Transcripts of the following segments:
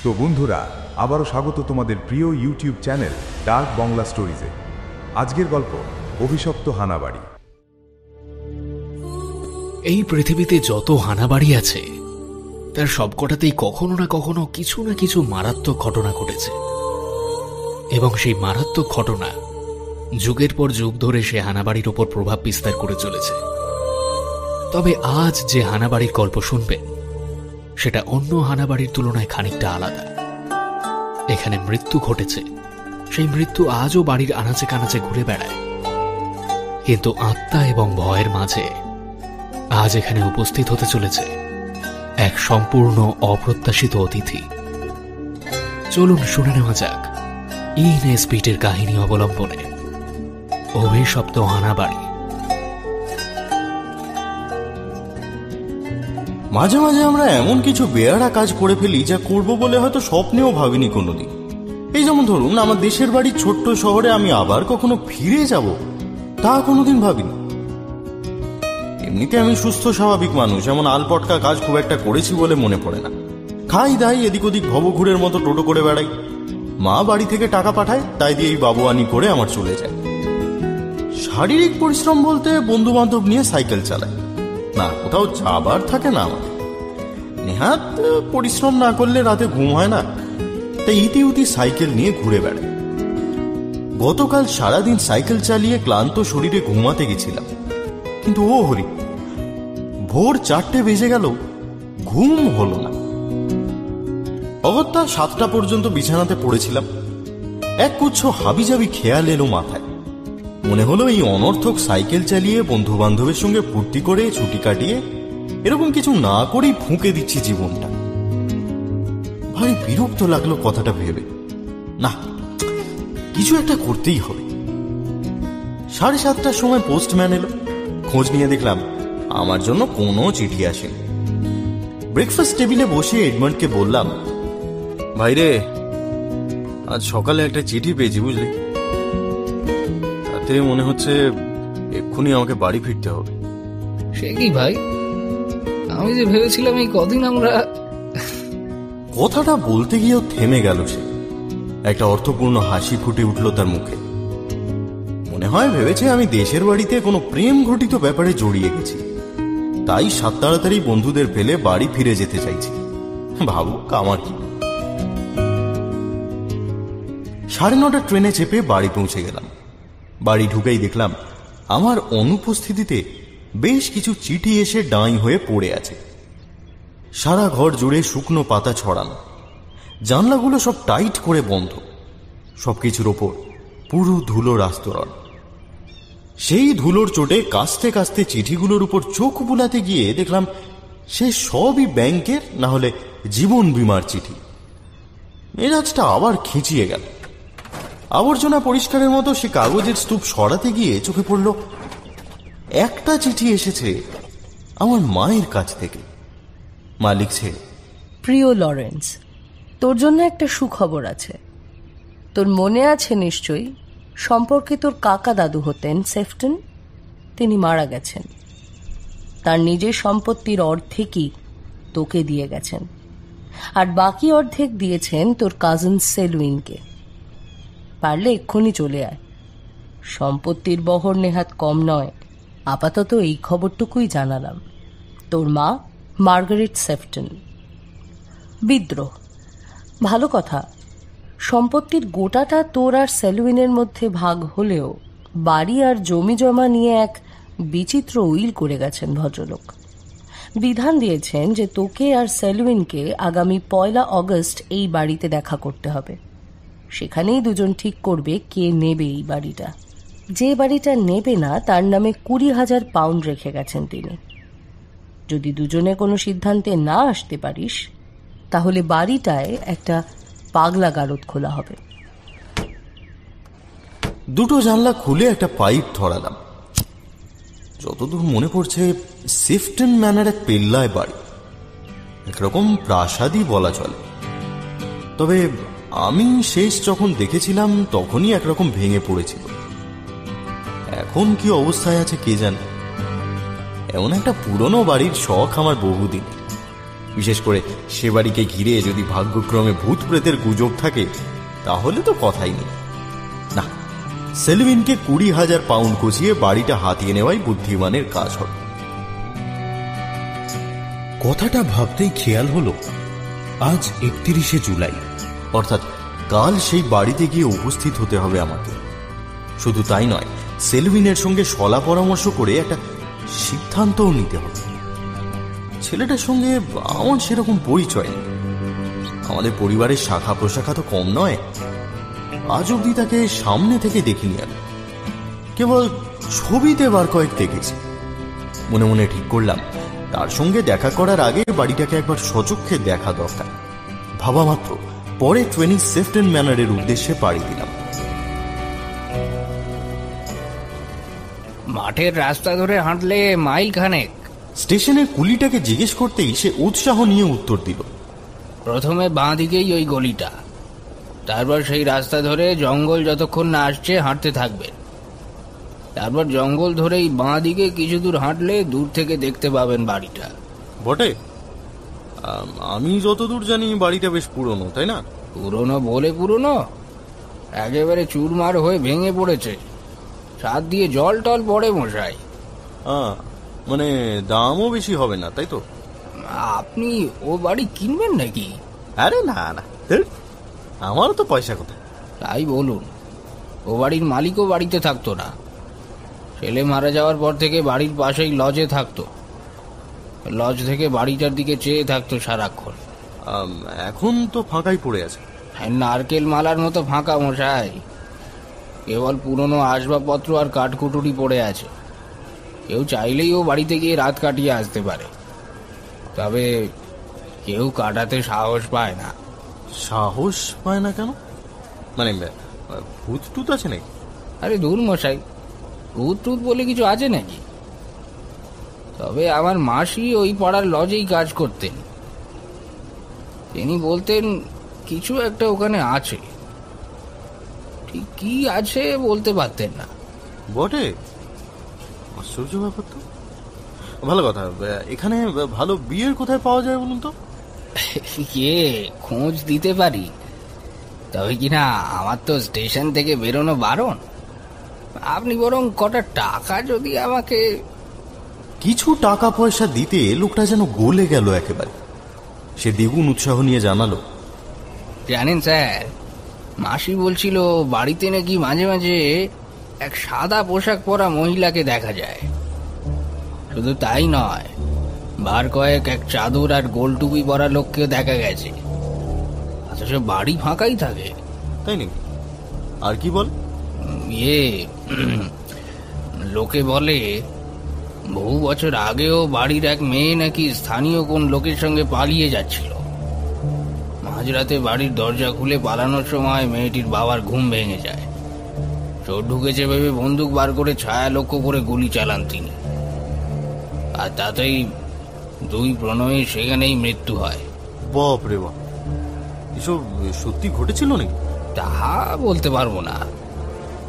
তো বন্ধুরা, আবারও স্বাগত তোমাদের প্রিয় ইউটিউব চ্যানেল ডার্ক বাংলা স্টোরিজে। আজকের গল্প অভিশপ্ত হানাবাড়ি। এই পৃথিবীতে যত হানাবাড়ি আছে তার সবকটাতেই কখনো না কখনো কিছু না কিছু মারাত্মক ঘটনা ঘটেছে, এবং সেই মারাত্মক ঘটনা যুগের পর যুগ ধরে সে হানাবাড়ির উপর প্রভাব বিস্তার করে চলেছে। তবে আজ যে হানাবাড়ির গল্প শুনবেন সেটা অন্য হানাবাড়ির তুলনায় খানিকটা আলাদা। এখানে মৃত্যু ঘটেছে, সেই মৃত্যু আজও বাড়ির আনাচে কানাচে ঘুরে বেড়ায়, কিন্তু আত্মা এবং ভয়ের মাঝে আজ এখানে উপস্থিত হতে চলেছে এক সম্পূর্ণ অপ্রত্যাশিত অতিথি। চলুন শুনে নেওয়া যাক ইনএসপিটের কাহিনী অবলম্বনে অভিশপ্ত হানাবাড়ি। মাঝে মাঝে আমরা এমন কিছু বেয়ারা কাজ করে ফেলি যা করব বলে হয়তো স্বপ্নেও ভাবিনি কোনোদিন। এই যেমন ধরুন, আমার দেশের বাড়ির ছোট্ট শহরে আমি আবার কখনো ফিরে যাব তা কোনোদিন ভাবিনি। এমনিতে আমি সুস্থ স্বাভাবিক মানুষ, এমন আলপটকা কাজ খুব একটা করেছি বলে মনে পড়ে না। খাই দাই, এদিক ওদিক ভবঘুরের মতো টোটো করে বেড়াই। মা বাড়ি থেকে টাকা পাঠায়, তাই দিয়ে এই বাবুয়ানি করে আমার চলে যায়। শারীরিক পরিশ্রম বলতে বন্ধু বান্ধব নিয়ে সাইকেল চালায়, না কোথাও যাবার থাকে না আমার। নেহাত পরিশ্রম না করলে রাতে ঘুম হয় না, তাই ইতিউতি সাইকেল নিয়ে ঘুরে বেড়ায়। গতকাল সারাদিন সাইকেল চালিয়ে ক্লান্ত শরীরে ঘুমাতে গেছিলাম, কিন্তু ও হরি, ভোর 4টে বেজে গেল, ঘুম হলো না। অগত্যা 7টা পর্যন্ত বিছানাতে পড়েছিলাম। এক গুচ্ছ হাবিজাবি খেয়াল এলো মাথায়। মনে হলো এই অনর্থক সাইকেল চালিয়ে বন্ধু বান্ধবের সঙ্গে ফুর্তি করে ছুটি কাটিয়ে এরকম কিছু না করেই ফুঁকে দিচ্ছি জীবনটা। ভারী বিরক্ত লাগলো কথাটা ভেবে। না, কিছু একটা করতেই হবে। 7:30টার সময় পোস্টম্যান এলো। খোঁজ নিয়ে দেখলাম আমার জন্য কোনো চিঠি আসেনি। ব্রেকফাস্ট টেবিলে বসে এডমান্ডকে বললাম, ভাইরে, আজ সকালে একটা চিঠি পেয়েছি বুঝলি, তাতে মনে হচ্ছে এক্ষুনি আমাকে বাড়ি ফিরতে হবে। সে কি ভাই, আমি যে ভেবেছিলাম এই কদিন আমরা... কথাটা বলতে গিয়েও থেমে গেল সে। একটা অর্থপূর্ণ হাসি ফুটে উঠল তার মুখে। মনে হয় ভেবেছে আমি দেশের বাড়িতে কোনো প্রেম ঘটিত ব্যাপারে জড়িয়ে গেছি, তাই সাত তাড়াতাড়ি বন্ধুদের ফেলে বাড়ি ফিরে যেতে চাইছি। ভাবুক আমার কি। 9:30 ট্রেনে চেপে বাড়ি পৌঁছে গেলাম। বাড়ি ঢুকেই দেখলাম আমার অনুপস্থিতিতে বেশ কিছু চিঠি এসে ডাঁই হয়ে পড়ে আছে। সারা ঘর জুড়ে শুকনো পাতা ছড়ানো, জানলাগুলো সব টাইট করে বন্ধ, সবকিছুর ওপর পুরো ধুলোর আস্তরণ। সেই ধুলোর চোটে কাস্তে কাস্তে চিঠিগুলোর উপর চোখ বুলাতে গিয়ে দেখলাম সে সবই ব্যাংকের না হলে জীবন বীমার চিঠি। মেজাজটা আবার খিঁচিয়ে গেল। আবর্জনা পরিষ্কারের মতো সে কাগজের স্তূপ সরাতে গিয়ে চোখে পড়ল একটা চিঠি এসেছে আমার মায়ের কাছ থেকে। মা লিখছে, প্রিয় লরেন্স, তোর জন্য একটা সুখবর আছে। তোর মনে আছে নিশ্চয়ই, সম্পর্কে তোর কাকা দাদু হতেন সেফটন, তিনি মারা গেছেন। তার নিজের সম্পত্তির অর্ধেকই তোকে দিয়ে গেছেন, আর বাকি অর্ধেক দিয়েছেন তোর কাজিন সেলুইনকে। পারলে এক্ষুনি চলে আয়। সম্পত্তির বহর নেহাত কম নয়। আপাতত এই খবরটুকুই জানালাম। তোর মা, মার্গারেট সেফটন। বিদ্রোহ, ভালো কথা। সম্পত্তির গোটাটা তোর আর সেলুইনের মধ্যে ভাগ হলেও বাড়ি আর জমি জমা নিয়ে এক বিচিত্র উইল করে গেছেন ভদ্রলোক। বিধান দিয়েছেন যে তোকে আর সেলুইনকে আগামী 1 অগস্ট এই বাড়িতে দেখা করতে হবে। সেখানেই দুজন ঠিক করবে কে নেবে এই বাড়িটা। যে বাড়িটা নেবে না তার নামে 20,000 পাউন্ড রেখে গেছেন তিনি। যদি দুজনে কোনো সিদ্ধান্তে না আসতে পারিস তাহলে বাড়িটায় একটা পাগলা গারদ খোলা হবে। দুটো জানলা খুলে একটা পাইপ ধরালাম। যতদূর মনে পড়ছে সেফটন ম্যানার এক পেল্লায় বাড়ি, একরকম প্রাসাদই বলা চলে। তবে আমি শেষ যখন দেখেছিলাম তখনই একরকম ভেঙে পড়েছিল। এখন কি অবস্থায় আছে কে জানে। এমন একটা পুরনো বাড়ির শখ আমার বহুদিন। বিশেষ করে সে বাড়িকে ঘিরে যদি ভাগ্যক্রমে ভূত প্রেতের গুজব থাকে তাহলে তো কথাই নেই। না, সেলভিনকে 20,000 পাউন্ড কচিয়ে বাড়িটা হাতিয়ে নেওয়াই বুদ্ধিমানের কাজ হবে। কথাটা ভাবতেই খেয়াল হলো আজ 31শে জুলাই, অর্থাৎ কাল সেই বাড়িতে গিয়ে উপস্থিত হতে হবে আমাকে। শুধু তাই নয়, সেলভিনের সঙ্গে সলা পরামর্শ করে একটা সিদ্ধান্তও নিতে হবে। ছেলেটার সঙ্গে আমার সেরকম পরিচয় নেই, আমাদের পরিবারের শাখা প্রশাখা তো কম নয়। আজ অব্দি তাকে সামনে থেকে দেখিনি আমি, কেবল ছবিতে বার কয়েক দেখেছি। মনে মনে ঠিক করলাম তার সঙ্গে দেখা করার আগে বাড়িটাকে একবার সচক্ষে দেখা দরকার। ভাবা মাত্র পরে ট্রেনিং সেফটন ম্যানারের উদ্দেশ্যে পাড়ি দিলাম। মাঠের রাস্তা ধরে হাঁটলে মাইল খানেক। স্টেশনের কুলিটাকে জিজ্ঞেস করতেই সে উৎসাহ নিয়ে উত্তর দিল, প্রথমে বাঁ দিকেই ওই গলিটা, তারপর সেই রাস্তা ধরে জঙ্গল যতক্ষণ না আসছে হাঁটতে থাকবেন। তারপর জঙ্গল ধরেই বাঁ দিকে কিছু দূর হাঁটলে দূর থেকে দেখতে পাবেন বাড়িটা। বটে? আমি যতদূর জানি বাড়িটা বেশ পুরনো, তাই না? পুরনো বলে পুরনো, একেবারে চুরমার হয়ে ভেঙে পড়েছে, ছাদ দিয়ে জল টল পড়ে মশাই। মানে দামও বেশি হবে না, তাই তো? আপনি ও বাড়ি কিনবেন নাকি? আরে না না, আমারও তো পয়সা কোথায়। তাই বলুন, ও বাড়ির মালিকও বাড়িতে থাকতো না, ছেলে মারা যাওয়ার পর থেকে বাড়ির পাশেই লজে থাকতো। লজ থেকে বাড়িটার দিকে চেয়ে থাকতো সারাক্ষণ। এখন তো ফাঁকাই পড়ে আছে। নারকেল মালার মতো ফাঁকা মশাই, কেবল পুরনো আসবাবপত্র আর কাঠকুটুরি পড়ে আছে। কেউ চাইলেই ও বাড়িতে গিয়ে রাত কাটিয়ে আসতে পারে, তবে কেউ কাটাতে সাহস পায় না। সাহস পায় না কেন? মানে ভূত টুত আছে নাকি? আরে দূর মশাই, ভূত টুত বলে কিছু আছে নাকি? তবে আমার মাসি ওই পাড়ার লজেই কাজ করতেন। তিনি বলতেন কিছু একটা ওখানে আছে, ঠিক কি আছে বলতে পারতেন না। বটে? আশ্চর্য ব্যাপার তো। ভালো কথা, এখানে ভালো বিয়ের কোথায় পাওয়া যায় বলুন তো? কে খোঁজ দিতে পারি, তবে কিনা আমার তো স্টেশন থেকে বেরোনো বারণ। আপনি বরং কটা টাকা যদি আমাকে। কিছু টাকা পয়সা দিতে লোকটা যেন গলে গেল একেবারে। সে দ্বিগুণ উৎসাহ নিয়ে জানালো, জানেন স্যার, মাসি বলছিল বাড়িতে নাকি মাঝে মাঝে এক সাদা পোশাক পরা মহিলাকে দেখা যায়। শুধু তাই নয়, বার কয়েক এক চাদর আর গোল টুপি পরা লোককেও দেখা গেছে, অথচ বাড়ি ফাঁকাই থাকে। তাই নাকি? আর কি বল? লোকে বলে বহু বছর আগেও বাড়ির এক মেয়ে নাকি স্থানীয় কোন লোকের সঙ্গে পালিয়ে যাচ্ছিল। মাঝরাতে বাড়ির দরজা খুলে পালানোর সময় মেয়েটির বাবার ঘুম ভেঙে যায়। চোর ঢুকেছে ভেবে বন্দুক বার করে ছায়া লক্ষ্য করে গুলি চালান তিনি, আর তাতেই দুই প্রণয়ী সেখানেই মৃত্যু হয়। বাপ রে বাপ, এসব সত্যি ঘটেছিল নাকি? তাহা বলতে পারবো না,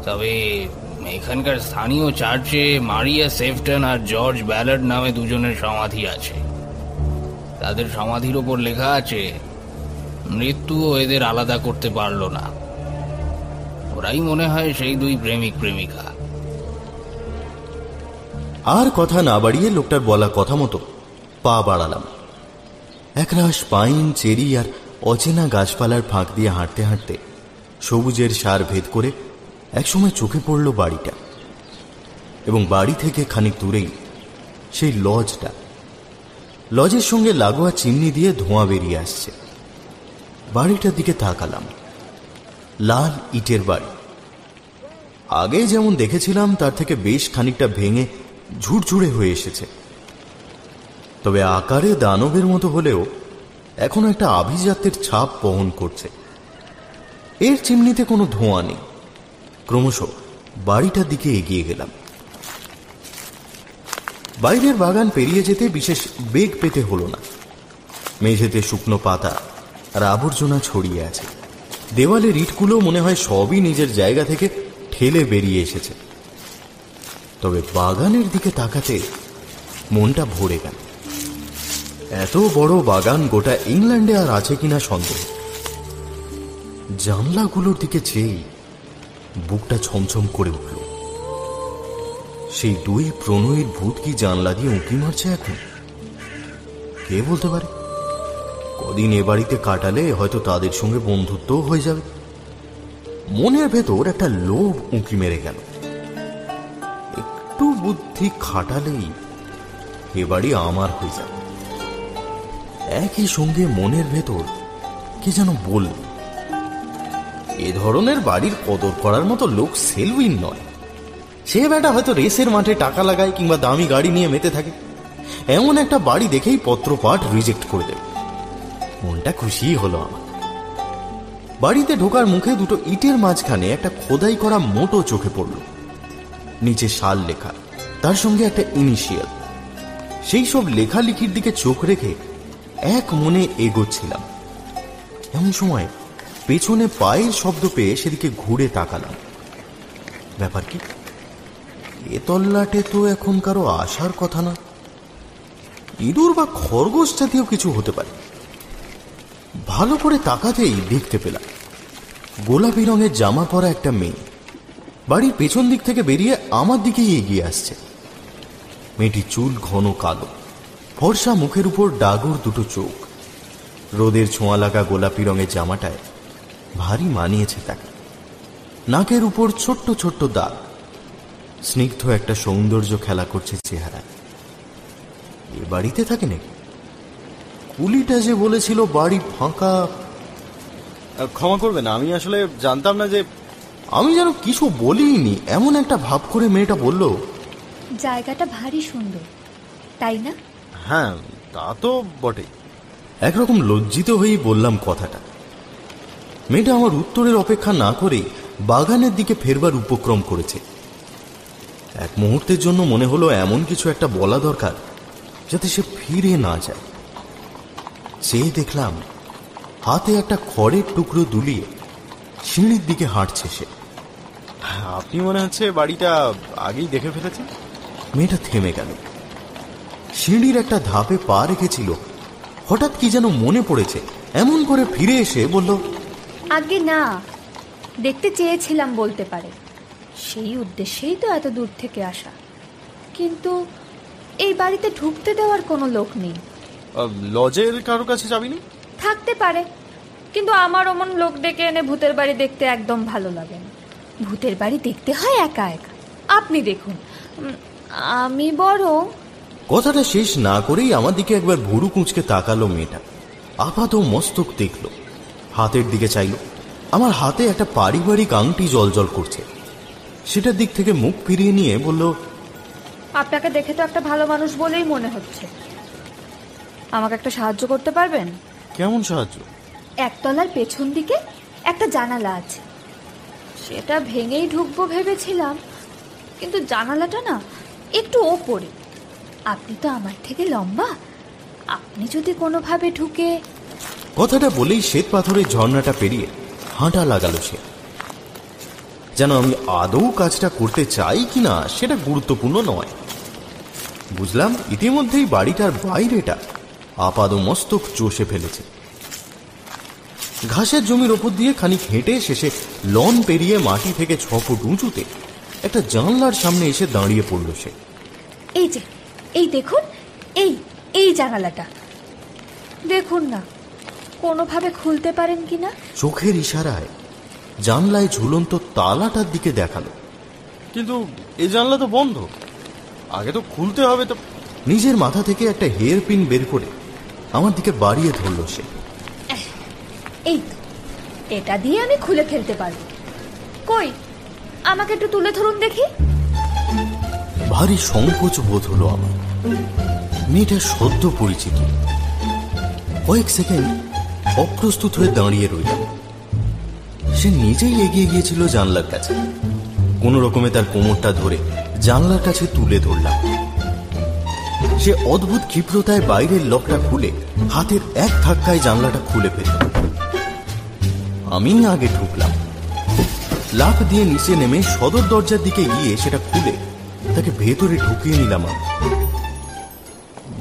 তবে এখানকার স্থানীয় চার্চে মারিয়া সেফটন আর জর্জ ব্যালার্ড নামে দুজনের সমাধি আছে। তাদের সমাধির ওপর লেখা আছে মৃত্যুও এদের আলাদা করতে পারলো না। ওরাই মনে হয় সেই দুই প্রেমিক প্রেমিকা। আর কথা না বাড়িয়ে লোকটার বলা কথা মতো পা বাড়ালাম। একরাশ পাইন, চেরি আর অচেনা গাছপালার ফাঁক দিয়ে হাঁটতে হাঁটতে সবুজের সার ভেদ করে একসময় চোখে পড়ল বাড়িটা, এবং বাড়ি থেকে খানিক দূরেই সেই লজটা। লজের সঙ্গে লাগোয়া চিমনি দিয়ে ধোঁয়া বেরিয়ে আসছে। বাড়িটার দিকে তাকালাম। লাল ইটের বাড়ি। আগে যেমন দেখেছিলাম তার থেকে বেশ খানিকটা ভেঙে ঝুরঝুরে হয়ে এসেছে, তবে আকারে দানবের মতো হলেও এখনো একটা আভিজাত্যের ছাপ বহন করছে। এর চিমনিতে কোনো ধোঁয়া নেই। ক্রমশ বাড়িটার দিকে এগিয়ে গেলাম। বাইরের বাগান পেরিয়ে যেতে বিশেষ বেগ পেতে হলো না। মেঝেতে শুকনো পাতা আর আবর্জনা ছড়িয়ে আছে। দেওয়ালের ইটগুলো মনে হয় সবই নিজের জায়গা থেকে ঠেলে বেরিয়ে এসেছে। তবে বাগানের দিকে তাকাতে মনটা ভরে গেল। এত বড় বাগান গোটা ইংল্যান্ডে আর আছে কিনা সন্দেহ। জানলাগুলোর দিকে চেয়ে বুকটা ছমছম করে উঠল। সেই দুই প্রণয়ীর ভূত কি জানলা দিয়ে উঁকি মারছে এখন? কে বলতে পারে? কদিন এ বাড়িতে কাটালে হয়তো তাদের সঙ্গে বন্ধুত্বও হয়ে যাবে। মনের ভেতর একটা লোভ উঁকি মেরে গেল। একটু বুদ্ধি খাটালেই এ বাড়ি আমার হয়ে যাবে। একই সঙ্গে মনের ভেতর কে যেন বলল, এ ধরনের বাড়ির কদর করার মতো লোক সেলউইন নয়। সে বেটা হয়তো রেসের মাঠে টাকা লাগায় কিংবা দামি গাড়ি নিয়ে মেতে থাকে। এমন একটা বাড়ি দেখেই পত্রপাঠ রিজেক্ট করে দেবে। মনটা খুশি হলো আমার। বাড়িতে ঢোকার মুখে দুটো ইটের মাঝখানে একটা খোদাই করা মোটো চোখে পড়ল। নিচে সাল লেখা, তার সঙ্গে একটা ইনিশিয়াল। সেই সব লেখালেখির দিকে চোখ রেখে এক মনে এগোচ্ছিলাম। এমন সময় পেছনে পায়ের শব্দ পেয়ে সেদিকে ঘুরে তাকালাম। ব্যাপার কি? এ তল্লাটে তো এখন কারো আসার কথা না। ইঁদুর বা খরগোশ জাতীয় কিছু হতে পারে। ভালো করে তাকাতেই দেখতে পেলাম গোলাপি রঙের জামা পরা একটা মেয়ে বাড়ির পেছন দিক থেকে বেরিয়ে আমার দিকেই এগিয়ে আসছে। মেয়েটির চুল ঘন কালো, ফর্সা মুখের উপর ডাগর দুটো চোখ। রোদের ছোঁয়া লাগা গোলাপি রঙের জামাটায় ভারী মানিয়েছে তাকে। নাকের উপর ছোট্ট ছোট্ট দাগ। স্নিগ্ধ একটা সৌন্দর্য খেলা করছে চেহারায়। এ বাড়িতে থাকে নাকি? কুলিটা যে বলেছিল বাড়ি ফাঁকা। ক্ষমা করবেন, আমি আসলে জানতাম না যে। আমি যেন কিছু বলিনি এমন একটা ভাব করে মেয়েটা বলল, জায়গাটা ভারী সুন্দর, তাই না? হ্যাঁ, তা তো বটে। একরকম লজ্জিত হয়েই বললাম কথাটা। মেয়েটা আমার উত্তরের অপেক্ষা না করে বাগানের দিকে ফেরবার উপক্রম করেছে। এক মুহূর্তের জন্য মনে হলো এমন কিছু একটা বলা দরকার যাতে সে ফিরে না যায়। চেয়ে দেখলাম হাতে একটা খড়ের টুকরো দুলিয়ে সিঁড়ির দিকে হাঁটছে সে। আপনি মনে হচ্ছে বাড়িটা আগেই দেখে ফেলেছেন। মেয়েটা থেমে গেল। সিঁড়ির একটা ধাপে পা রেখেছিল। হঠাৎ কি যেন মনে পড়েছে, এমন করে ফিরে এসে বলল, আগে না, দেখতে চেয়েছিলাম বলতে পারে। সেই উদ্দেশ্যেই তো এত দূর থেকে আসা। কিন্তু এই বাড়িতে ঢুকতে দেওয়ার কোনো লোক নেই। লজের কারো কাছে যাবিনি? থাকতে পারে, কিন্তু আমার অমন লোক ডেকে এনে ভূতের বাড়ি দেখতে একদম ভালো লাগে না। ভূতের বাড়ি দেখতে হয় একা একা। আপনি দেখুন, আমি বরং। কথাটা শেষ না করেই আমার দিকে একবার ভুরু কুঁচকে তাকালো মেয়েটা। আপাত মস্তক দেখল, হাতের দিকে চাইল। আমার হাতে একটা পারিবারিক আংটি জলজল করছে। সেটার দিক থেকে মুখ ফিরিয়ে নিয়ে বলল, আপনাকে দেখে তো একটা ভালো মানুষ বলেই মনে হচ্ছে। আমাকে একটা সাহায্য করতে পারবেন? কেমন সাহায্য? একতলার পেছন দিকে একটা জানালা আছে, সেটা ভেঙেই ঢুকবো ভেবেছিলাম, কিন্তু জানালাটা না একটু ওপরে। আপনি তো আমার থেকে লম্বা, আপনি যদি কোনোভাবে ঢুকে। কথাটা বলেই শ্বেত পাথরের ঝর্ণাটা পেরিয়ে হাঁটা লাগালো সে। যেন আমি আদৌ কাজটা করতে চাই কিনা সেটা গুরুত্বপূর্ণ নয়। বুঝলাম ইতিমধ্যেই বাড়িটার বাইরেটা আপাদমস্তক চষে ফেলেছে। ঘাসের জমির ওপর দিয়ে খানিক হেঁটে শেষে লন পেরিয়ে মাটি থেকে 6 ফুট উঁচুতে একটা জানলার সামনে এসে দাঁড়িয়ে পড়ল সে। এই যে, এই দেখুন, এই জানালাটা দেখুন না, কোনোভাবে খুলতে পারেন কিনা। চোখের ইশারায় জানলায় ঝুলন্ত তালাটার দিকে দেখালো। কিন্তু এই জানলা তো বন্ধ, আগে তো খুলতে হবে তো। নিজের মাথা থেকে একটা হেয়ার পিন বের করে আমার দিকে বাড়িয়ে ধরল সে। এই তো, এটা দিয়ে আমি খুলে ফেলতে পারবো। কই, আমাকে একটু তুলে ধরুন দেখি। ভারী সংকোচ বোধ হলো আমার। মেয়েটা সদ্য পরিচিত। কয়েক সেকেন্ড অপ্রস্তুত হয়ে দাঁড়িয়ে রইলাম। সে নিজেই এগিয়ে গিয়েছিল জানলার কাছে। কোনো রকমে তার কোমরটা ধরে জানলার কাছে তুলে ধরলাম। সে অদ্ভুত ক্ষিপ্রতায় বাইরের লকটা খুলে হাতের এক ধাক্কায় জানলাটা খুলে ফেলল। আমি আগে ঢুকলাম। লাফ দিয়ে নিচে নেমে সদর দরজার দিকে গিয়ে সেটা খুলে তাকে ভেতরে ঢুকিয়ে নিলাম।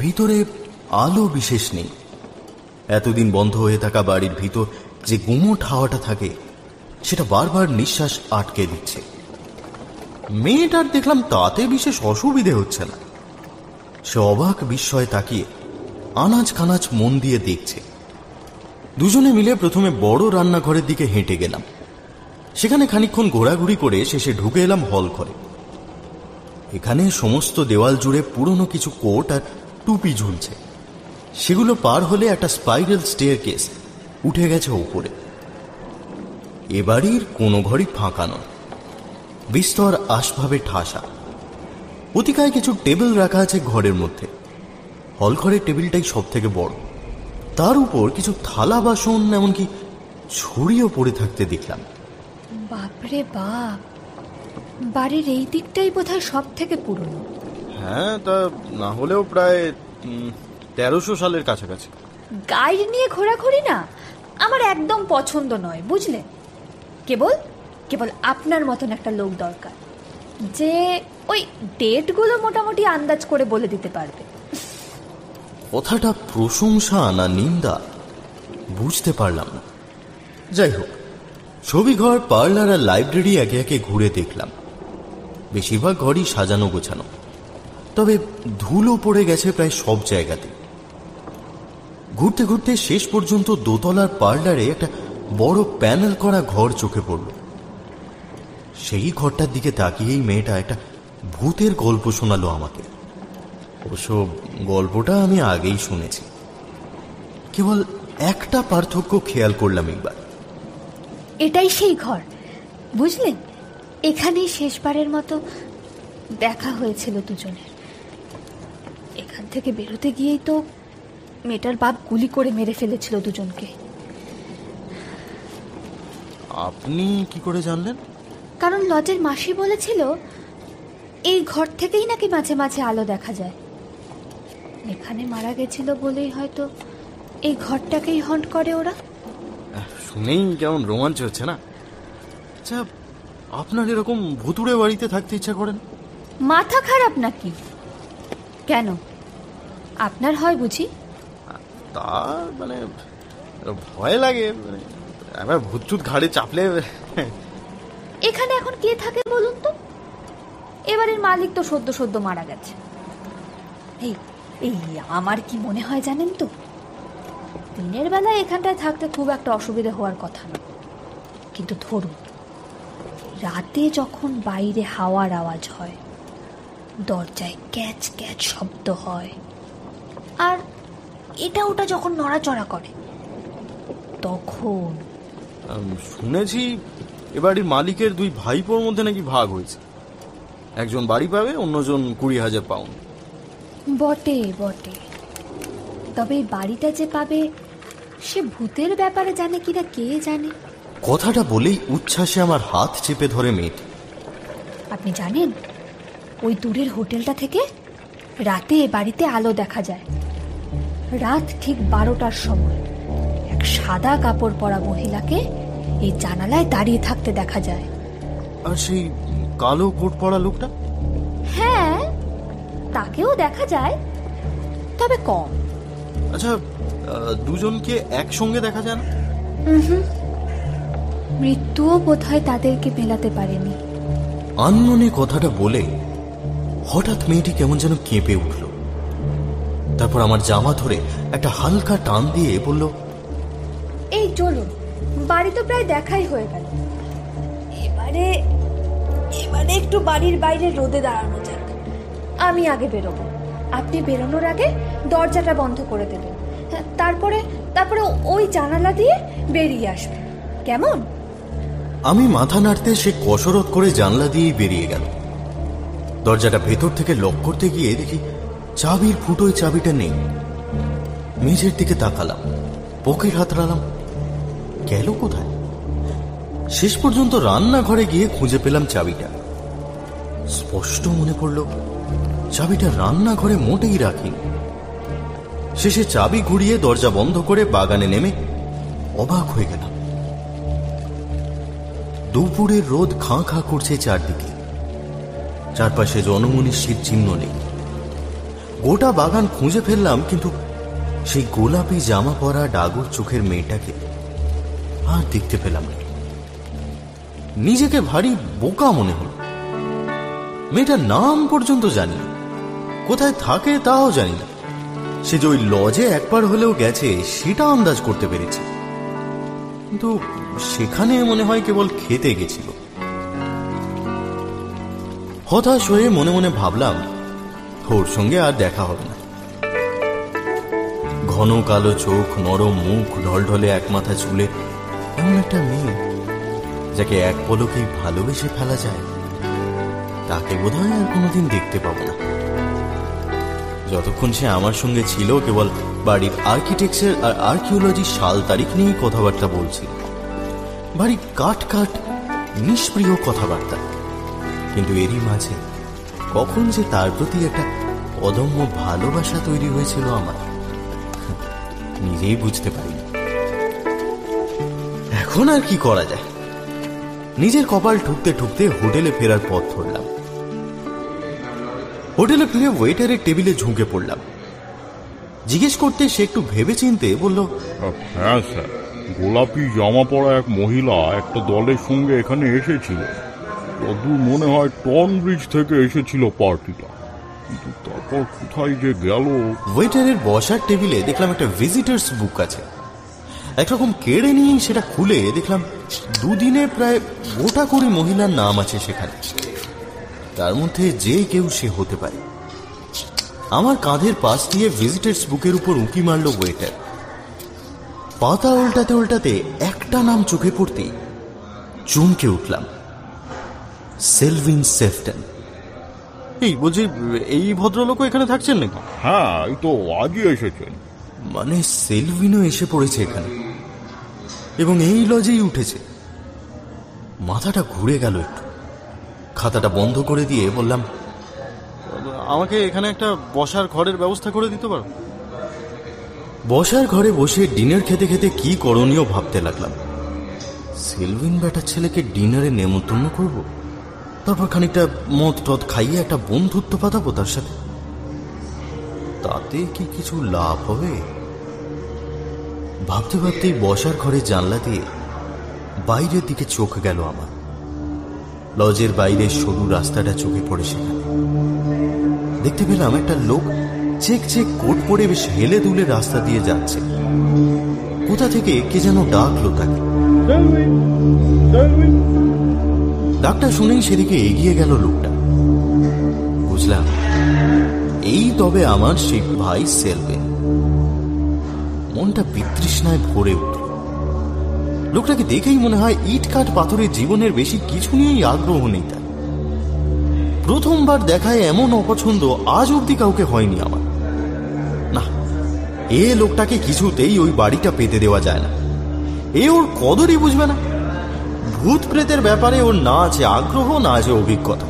ভিতরে আলো বিশেষ নেই। এতদিন বন্ধ হয়ে থাকা বাড়ির ভিতর যে গুমোট হাওয়াটা থাকে সেটা বারবার নিঃশ্বাস আটকে দিচ্ছে। মেয়েটার দেখলাম তাতে বিশেষ অসুবিধে হচ্ছে না। সে অবাক বিস্ময়ে তাকিয়ে আনাজ কানাজ মন দিয়ে দেখছে। দুজনে মিলে প্রথমে বড় রান্নাঘরের দিকে হেঁটে গেলাম। সেখানে খানিকক্ষণ ঘোরাঘুরি করে শেষে ঢুকে এলাম হল ঘরে। এখানে সমস্ত দেওয়াল জুড়ে পুরনো কিছু কোট আর টুপি ঝুলছে। সেগুলো পার হলে একটা স্পাইরাল স্টেয়ারকেস উঠে গেছে উপরে। এ বাড়ির কোনো ঘরই ফাঁকা নয়, বিস্তর আসভাবে ঠাসা। অতিকায় কিছু টেবিল রাখা আছে ঘরের মধ্যে। হল ঘরের টেবিলটাই সব থেকে বড়। তার উপর কিছু থালা বাসন এমনকি ছড়িয়েও পড়ে থাকতে দেখলাম। বাপরে বাপ, বাড়ির এই দিকটাই বোধহয় সব থেকে পুরনো। হ্যাঁ, তা না হলেও প্রায় 1300 সালের কাছাকাছি। গাইড নিয়ে ঘোরাঘুরি না আমার একদম পছন্দ নয়, বুঝলেন? কেবল আপনার মতন একটা লোক দরকার যে ওই ডেটগুলো মোটামুটি আন্দাজ করে বলে দিতে পারবে। কথাটা প্রশংসা না নিন্দা বুঝতে পারলাম না। যাই হোক, ছবিঘর, পার্লার আর লাইব্রেরি একে একে ঘুরে দেখলাম। বেশিরভাগ ঘরই সাজানো গোছানো, তবে ধুলো পড়ে গেছে প্রায় সব জায়গাতে। ঘুরতে ঘুরতে শেষ পর্যন্ত দোতলার পার্লারে একটা বড় প্যানেল করা ঘর চোখে পড়ল। সেই ঘরটার দিকে তাকিয়েই মেয়েটা একটা ভূতের গল্প শোনালো আমাকে। অবশ্য গল্পটা আমি আগেই শুনেছি, কেবল একটা পার্থক্য খেয়াল করলাম একবার। এটাই সেই ঘর, বুঝলেন? এখানেই শেষবারের মতো দেখা হয়েছিল দুজনের। এখান থেকে বেরোতে গিয়েই তো মেয়েটার বাপ গুলি করে মেরে ফেলেছিল দুজনকে। আপনি কি করে জানলেন? কারণ লজের মাসি বলেছিল এই ঘর থেকেই নাকি মাঝে মাঝে আলো দেখা যায়। এখানে মারা গেছিল বলেই হয়তো এই ঘরটাকেই হন্ট করে ওরা। শুনেই কেমন রোমাঞ্চ হচ্ছে না? আচ্ছা, আপনার এরকম ভুতুড়ে বাড়িতে থাকতে ইচ্ছা করেন? মাথা খারাপ নাকি? কেন, আপনার হয় বুঝি? তা মানে ভয় লাগে, এবার ভূতচুত ঘাড়ে চাপলে। এখানে এখন কে থাকে বলুন তো? এবারের মালিক তো সদ্য মারা গেছে। এই আমার কি মনে হয় জানেন তো, দিনের বেলায় এখানটায় থাকতে খুব একটা অসুবিধা হওয়ার কথা না, কিন্তু ধরুন রাতে যখন বাইরে হাওয়ার আওয়াজ হয়, দরজায় ক্যাচ ক্যাচ শব্দ হয়, আর এটা ওটা যখন নড়াচড়া করে, তখন শুনেছি এবাড়ির মালিকের 2 ভাইপোর মধ্যে নাকি ভাগ হয়েছে। একজন বাড়ি পাবে, অন্যজন 20,000 পাউন্ড। বটে, তবে এই বাড়িটা যে পাবে সে ভূতের ব্যাপারে জানে কিনা কে জানে। কথাটা বলেই উচ্ছ্বাসে আমার হাত চেপে ধরে মেয়েটি। আপনি জানেন, ওই দূরের হোটেলটা থেকে রাতে এ বাড়িতে আলো দেখা যায়। রাত ঠিক 12টার সময় এক সাদা কাপড় পরা মহিলাকে এই জানালায় দাঁড়িয়ে থাকতে দেখা যায়। আর সেই কালো কোট পরা লোকটা? হ্যাঁ, তাকেও দেখা যায়, তবে কম। আচ্ছা, দুজনকে একসঙ্গে দেখা যায় না? মৃত্যুও বোধহয় তাদেরকে মেলাতে পারেনি। আনমনে কথাটা বলে হঠাৎ মেয়েটি কেমন যেন কেঁপে উঠল। তারপর আমার জামা ধরে একটা হালকা টান দিয়ে বলল, এই চলুন, বাড়ি তো প্রায় দেখাই হয়ে গেল। এবারে একটু বাড়ির বাইরে রোদে দাঁড়ানো যাক। আমি আগে বেরোবো, আপনি বেরোনোর আগে দরজাটা বন্ধ করে দেবেন। তারপরে ওই জানালা দিয়ে বেরিয়ে আসবে, কেমন? আমি মাথা নাড়তে সে কসরত করে জানলা দিয়েই বেরিয়ে গেল। দরজাটা ভেতর থেকে লক করতে গিয়ে দেখি চাবির ফুটোয় চাবিটা নেই। মেঝের দিকে তাকালাম, পকেট হাতড়ালাম, গেল কোথায়? শেষ পর্যন্ত রান্নাঘরে গিয়ে খুঁজে পেলাম চাবিটা। স্পষ্ট মনে পড়ল চাবিটা রান্নাঘরে মোটেই রাখিনি। শেষে চাবি ঘুরিয়ে দরজা বন্ধ করে বাগানে নেমে অবাক হয়ে গেলাম। দুপুরের রোদ খাঁ খাঁ করছে চারদিকে, চারপাশে জনমনীষীর চিহ্ন নেই। গোটা বাগান খুঁজে ফেললাম, কিন্তু সেই গোলাপি জামা পরা ডাগর চোখের মেয়েটাকে আর দেখতে পেলাম না। নিজেকে ভারী বোকা মনে হল। মেয়েটার নাম পর্যন্ত জানি না, কোথায় থাকে তাও জানি না। সে যে ওই লজে একবার হলেও গেছে সেটা আন্দাজ করতে পেরেছি, কিন্তু সেখানে মনে হয় কেবল খেতে গেছিল। হতাশ হয়ে মনে মনে ভাবলাম ওর সঙ্গে আর দেখা হবে না। ঘন কালো চোখ, নরম মুখ, ঢলঢলে এক মাথা চুলে এমন একটা মেয়ে যাকে এক পলকেই ভালোবেসে ফেলা যায়, তাকে বোধহয় আর কোনোদিন দেখতে পাবো না। যতক্ষণ সে আমার সঙ্গে ছিল কেবল বাড়ির আর্কিটেকচার আর আর্কিওলজি সাল তারিখ নিয়েই কথাবার্তা বলছিল, বাড়ি কাট কাট নিষ্প্রিয় কথাবার্তা। কিন্তু এরই মাঝে কখন যে তার প্রতি একটা অদম্য ভালোবাসা তৈরি হয়েছিল আমার নিজেই বুঝতে পারি। এখন আর কি করা যায়, নিজের কপাল ঠুকতে ঠুকতে হোটেলে ফেরার পথ ধরলাম। হোটেলে ফিরে ওয়েটারের টেবিলে ঝুঁকে পড়লাম। জিজ্ঞেস করতে সে একটু ভেবে চিনতে বলল, হ্যাঁ স্যার, গোলাপি জামা পরা এক মহিলা একটা দলের সঙ্গে এখানে এসেছিল। যতদূর মনে হয় টন ব্রিজ থেকে এসেছিল পার্টিটা, কিন্তু তারপর কোথায় যে গেল। ওয়েটারের বসার টেবিলে দেখলাম একটা ভিজিটার্স বুক আছে। একরকম কেড়ে নিয়েই সেটা খুলে দেখলাম দুদিনে প্রায় গোটা কুড়ি মহিলার নাম আছে সেখানে। তার মধ্যে যে কেউ সে হতে পারে। আমার কাঁধের পাশ দিয়ে ভিজিটার্স বুকের উপর উঁকি মারল ওয়েটার। পাতা উল্টাতে উল্টাতে একটা নাম চোখে পড়তেই চমকে উঠলাম, সেলভিন সেফটন। এই বলছি, এই ভদ্রলোকও এখানে থাকছেন নাকি? হ্যাঁ, এই তো আজই এসেছেন। মানে সেলভিনও এসে পড়েছে এখানে এবং এই লজেই উঠেছে। মাথাটা ঘুরে গেল একটু। খাতাটা বন্ধ করে দিয়ে বললাম, আমাকে এখানে একটা বসার ঘরের ব্যবস্থা করে দিতে পারো? বসার ঘরে বসে ডিনার খেতে খেতে কি করণীয় ভাবতে লাগলাম। সেলভিন বেটার ছেলেকে ডিনারে নেমন্তন্ন করব, তারপর খানিকটা মদ টদ খাইয়ে একটা বন্ধুত্ব পাতাবো তার সাথে। তাতে কি কিছু লাভ হবে? ভাবতে ভাবতেই বসার ঘরে জানলা দিয়ে বাইরের দিকে চোখ গেল আমার। লজের বাইরে সরু রাস্তাটা চোখে পড়ে সেখানে। দেখতে পেলাম একটা লোক চেক চেক কোট পরে বেশ হেলে দুলে রাস্তা দিয়ে যাচ্ছে। কোথা থেকে কে যেন ডাকলো তাকে। ডাকটা শুনেই সেদিকে এগিয়ে গেল লোকটা। বুঝলাম এই তবে আমার সেই ভাই সেলভিন। মনটা বিতৃষ্ণায় ভরে উঠল। লোকটাকে দেখেই মনে হয় ইট কাঠ পাথরের জীবনের বেশি কিছু নিয়েই আগ্রহ নেই তার। প্রথমবার দেখায় এমন অপছন্দ আজ অব্দি কাউকে হয়নি আমার। না, এ লোকটাকে কিছুতেই ওই বাড়িটা পেতে দেওয়া যায় না। এ ওর কদরই বুঝবে না। ভূত প্রেতের ব্যাপারে ওর না আছে আগ্রহ, না আছে অভিজ্ঞতা।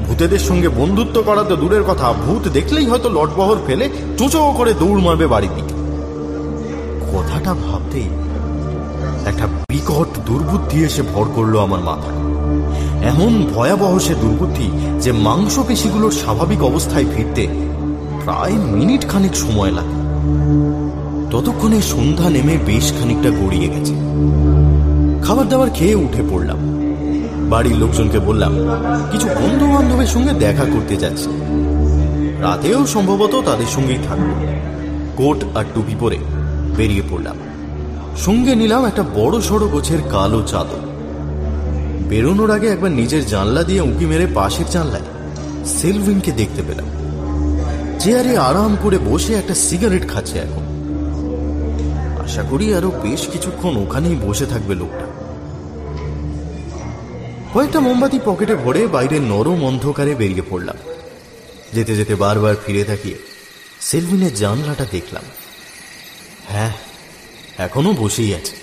ভূতেদের সঙ্গে বন্ধুত্ব করা তো দূরের কথা, ভূত দেখলেই হয়তো লটবহর ফেলে চোঁচো করে দৌড় মারবে বাড়ির দিকে। কথাটা ভাবতেই একটা বিকট দুর্বুদ্ধি এসে ভর করলো আমার মাথায়। এমন ভয়াবহ সে দুর্বুদ্ধি যে মাংসপেশিগুলোর স্বাভাবিক অবস্থায় ফিরতে প্রায় মিনিট খানিক সময় লাগে। ততক্ষণে সন্ধ্যা নেমে বেশ খানিকটা গড়িয়ে গেছে। খাবার দাবার খেয়ে উঠে পড়লাম। বাড়ির লোকজনকে বললাম কিছু বন্ধু বান্ধবের সঙ্গে দেখা করতে যাচ্ছি। রাতেও সম্ভবত তাদের সঙ্গেই থাকবো। কোট আর টুপি পরে বেরিয়ে পড়লাম। সঙ্গে নিলাম একটা বড় সড়ো গোছের কালো চাদর। বেরোনোর আগে একবার নিজের জানলা দিয়ে উঁকি মেরে পাশের জানলায় সেলভিনকে দেখতে পেলাম। চেয়ারে আরাম করে বসে একটা সিগারেট খাচ্ছে এখন। আশা করি আরো বেশ কিছুক্ষণ ওখানেই বসে থাকবে লোকটা। কয়েকটা মোমবাতি পকেটে ভরে বাইরে নরম অন্ধকারে বেরিয়ে পড়লাম। যেতে যেতে বারবার ফিরে তাকিয়ে সেলভিনের জানলাটা দেখলাম। হ্যাঁ, এখনো বসেই আছে।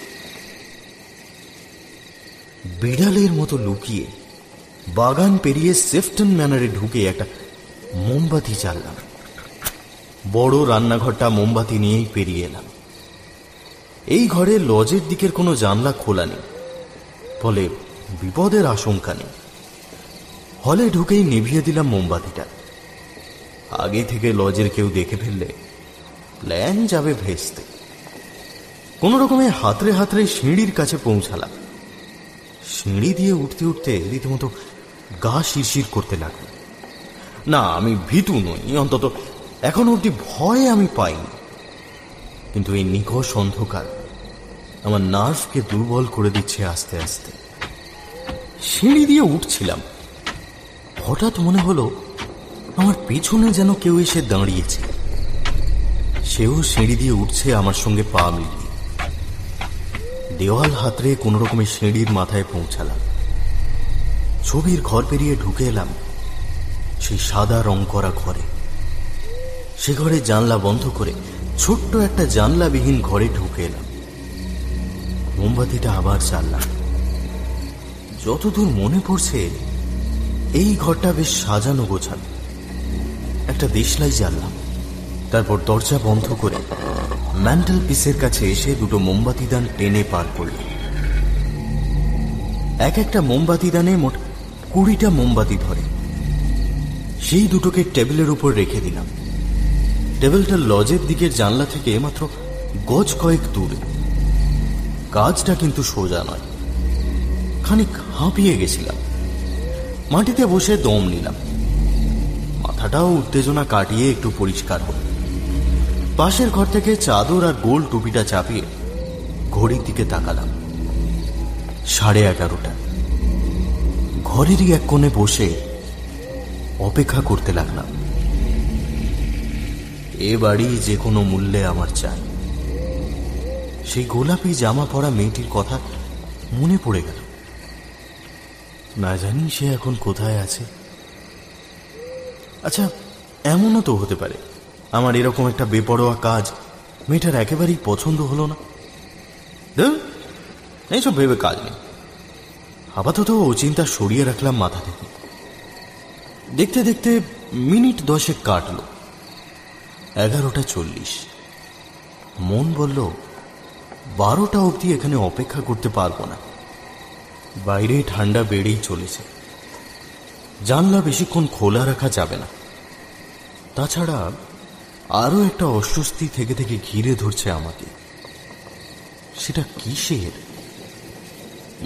বিড়ালের মতো লুকিয়ে বাগান পেরিয়ে সেফটন ম্যানারে ঢুকে একটা মোমবাতি জ্বাললাম। বড় রান্নাঘরটা মোমবাতি নিয়েই পেরিয়ে এলাম। এই ঘরে লজের দিকের কোনো জানলা খোলা নেই, ফলে বিপদের আশঙ্কা নেই। হলে ঢুকেই নিভিয়ে দিলাম মোমবাতিটা। আগে থেকে লজের কেউ দেখে ফেললে প্ল্যান যাবে ভেস্তে। কোন রকমে হাতড়ে হাতড়ে সিঁড়ির কাছে পৌঁছালাম। সিঁড়ি দিয়ে উঠতে উঠতে রীতিমতো গা শিরশির করতে লাগলো। না, আমি ভীতু নই, অন্তত এখন অব্দি ভয় আমি পাইনি, কিন্তু এই নিকষ অন্ধকার আমার নার্ভকে দুর্বল করে দিচ্ছে আস্তে আস্তে। সিঁড়ি দিয়ে উঠছিলাম, হঠাৎ মনে হলো আমার পেছনে যেন কেউ এসে দাঁড়িয়েছে। সেও সিঁড়ি দিয়ে উঠছে আমার সঙ্গে পা মিলিয়ে। দেওয়াল হাতড়ে কোন রকমে সিঁড়ির মাথায় পৌঁছালাম। ছবির ঘর পেরিয়ে ঢুকে এলাম সেই সাদা রং করা ঘরে। সে ঘরে জানলা বন্ধ করে ছোট্ট একটা জানলাবিহীন ঘরে ঢুকে এলাম। মোমবাতিটা আবার জ্বাললাম। যতদূর মনে পড়ছে এই ঘরটা বেশ সাজানো গোছানো। একটা দেশলাই জ্বাললাম, তারপর দরজা বন্ধ করে ম্যান্টেল পিসের কাছে এসে দুটো মোমবাতি দান টেনে পার করলাম। এক একটা মোমবাতি দানে মোট 20টা মোমবাতি ধরে। সেই দুটোকে টেবিলের উপর রেখে দিলাম। টেবিলটা লজের দিকের জানলা থেকে মাত্র গজ কয়েক দূরে। কাজটা কিন্তু সোজা নয়, খানিক হাঁপিয়ে গেছিলাম। মাটিতে বসে দম নিলাম। মাথাটাও উত্তেজনা কাটিয়ে একটু পরিষ্কার হল। পাশের ঘর থেকে চাদর আর গোল টুপিটা চাপিয়ে ঘড়ির দিকে তাকালাম। 11:30। ঘরেরই এক কোণে বসে অপেক্ষা করতে লাগলাম। এ বাড়ি যে কোনো মূল্যে আমার চাই। সেই গোলাপি জামা পরা মেয়েটির কথা মনে পড়ে গেল। না জানি সে এখন কোথায় আছে। আচ্ছা, এমনও তো হতে পারে আমার এরকম একটা বেপরোয়া কাজ মেয়েটার একেবারেই পছন্দ হলো না। এইসব ভেবে কাজ নেই। আপাতত ও চিন্তা সরিয়ে রাখলাম মাথা থেকে। দেখতে দেখতে মিনিট 10 কাটল। 11:40। মন বলল 12টা অবধি এখানে অপেক্ষা করতে পারবো না। বাইরে ঠান্ডা বেড়েই চলেছে। জানলা বেশিক্ষণ খোলা রাখা যাবে না। তাছাড়া আরো একটা অস্বস্তি থেকে থেকে ঘিরে ধরছে আমাকে। সেটা কিসের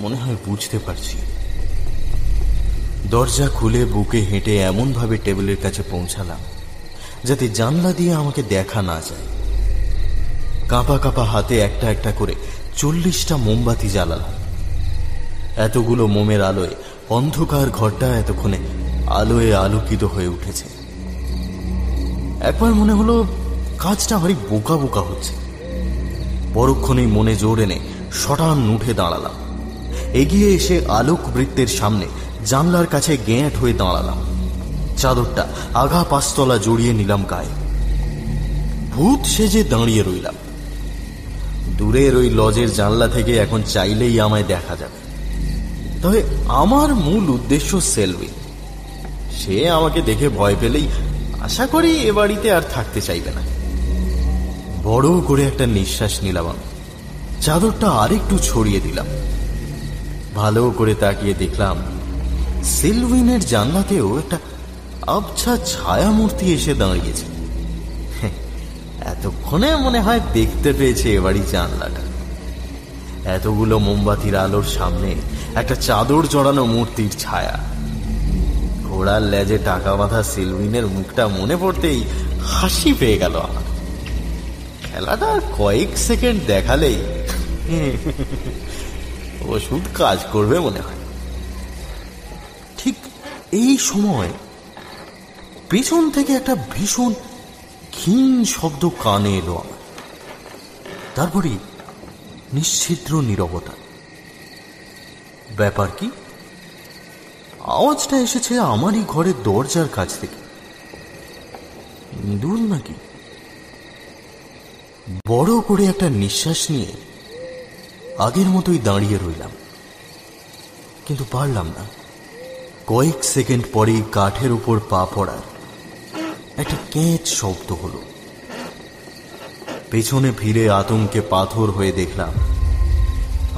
মনে হয় বুঝতে পারছি। দরজা খুলে বুকে হেঁটে এমন ভাবে টেবিলের কাছে পৌঁছালাম যাতে জানলা দিয়ে আমাকে দেখা না যায়। কাঁপা কাঁপা হাতে একটা একটা করে 40টা মোমবাতি জ্বালালাম। এতগুলো মোমের আলোয় অন্ধকার ঘরটা এতক্ষণে আলোয় আলোকিত হয়ে উঠেছে। একবার মনে হলো কাজটা ভারী বোকা বোকা হচ্ছে। পরক্ষণেই মনে জোর এনে শটান উঠে দাঁড়ালাম। এগিয়ে এসে আলোক বৃত্তের সামনে জানলার কাছে গেঁট হয়ে দাঁড়ালাম। চাদরটা আগা পাঁচতলা জড়িয়ে নিলাম গায়ে। ভূত সেজে দাঁড়িয়ে রইলাম। দূরের ওই লজের জানলা থেকে এখন চাইলেই আমায় দেখা যাবে। তবে আমার মূল উদ্দেশ্য সেলভিন। সে আমাকে দেখে ভয় পেলেই আশা করি এ বাড়িতে আর থাকতে চাইবে না। বড় করে একটা নিঃশ্বাস নিলাম। চাদরটা আরেকটু ছড়িয়ে দিলাম। ভালো করে তাকিয়ে দেখলাম সেলভিনের জানলাতেও একটা আবছা ছায়ামূর্তি এসে দাঁড়িয়েছে। এতক্ষণে মনে হয় দেখতে পেয়েছে এবারই জানলাটা। এতগুলো মোমবাতির আলোর সামনে একটা চাদর জড়ানো মূর্তির ছায়া। ঘোড়ার লেজে টাকা বাঁধা সেলভিনের মুখটা মনে পড়তেই হাসি পেয়ে গেল আমার। খেলাটা কয়েক সেকেন্ড দেখালেই ওষুধ কাজ করবে মনে হয়। ঠিক এই সময় পেছন থেকে একটা ভীষণ ক্ষীণ শব্দ কানে এলো আমার। তারপরে নিশ্ছিদ্র নীরবতা। ব্যাপার কি? আওয়াজটা এসেছে আমারই ঘরের দরজার কাছ থেকে। ইঁদুর নাকি? বড় করে একটা নিঃশ্বাস নিয়ে আগের মতোই দাঁড়িয়ে রইলাম, কিন্তু পারলাম না। কয়েক সেকেন্ড পরেই কাঠের উপর পা পড়ার একটা ক্যাঁচ শব্দ হলো। পেছনে ফিরে আতঙ্কে পাথর হয়ে দেখলাম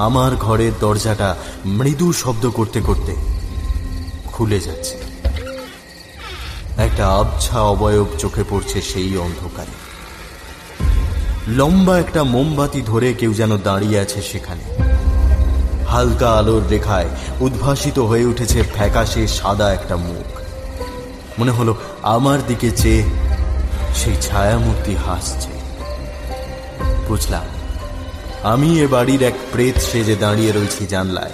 আমার ঘরের দরজাটা মৃদু শব্দ করতে করতে খুলে যাচ্ছে। একটা আবছা অবয়ব চোখে পড়ছে সেই অন্ধকারে। লম্বা একটা মোমবাতি ধরে কেউ যেন দাঁড়িয়ে আছে সেখানে। হালকা আলোর রেখায় উদ্ভাসিত হয়ে উঠেছে ফ্যাকাশে সাদা একটা মুখ। মনে হলো আমার দিকে চেয়ে সেই ছায়ামূর্তি হাসছে। বুঝলাম আমি এ বাড়ির এক প্রেত সেজে দাঁড়িয়ে রয়েছি জানলায়,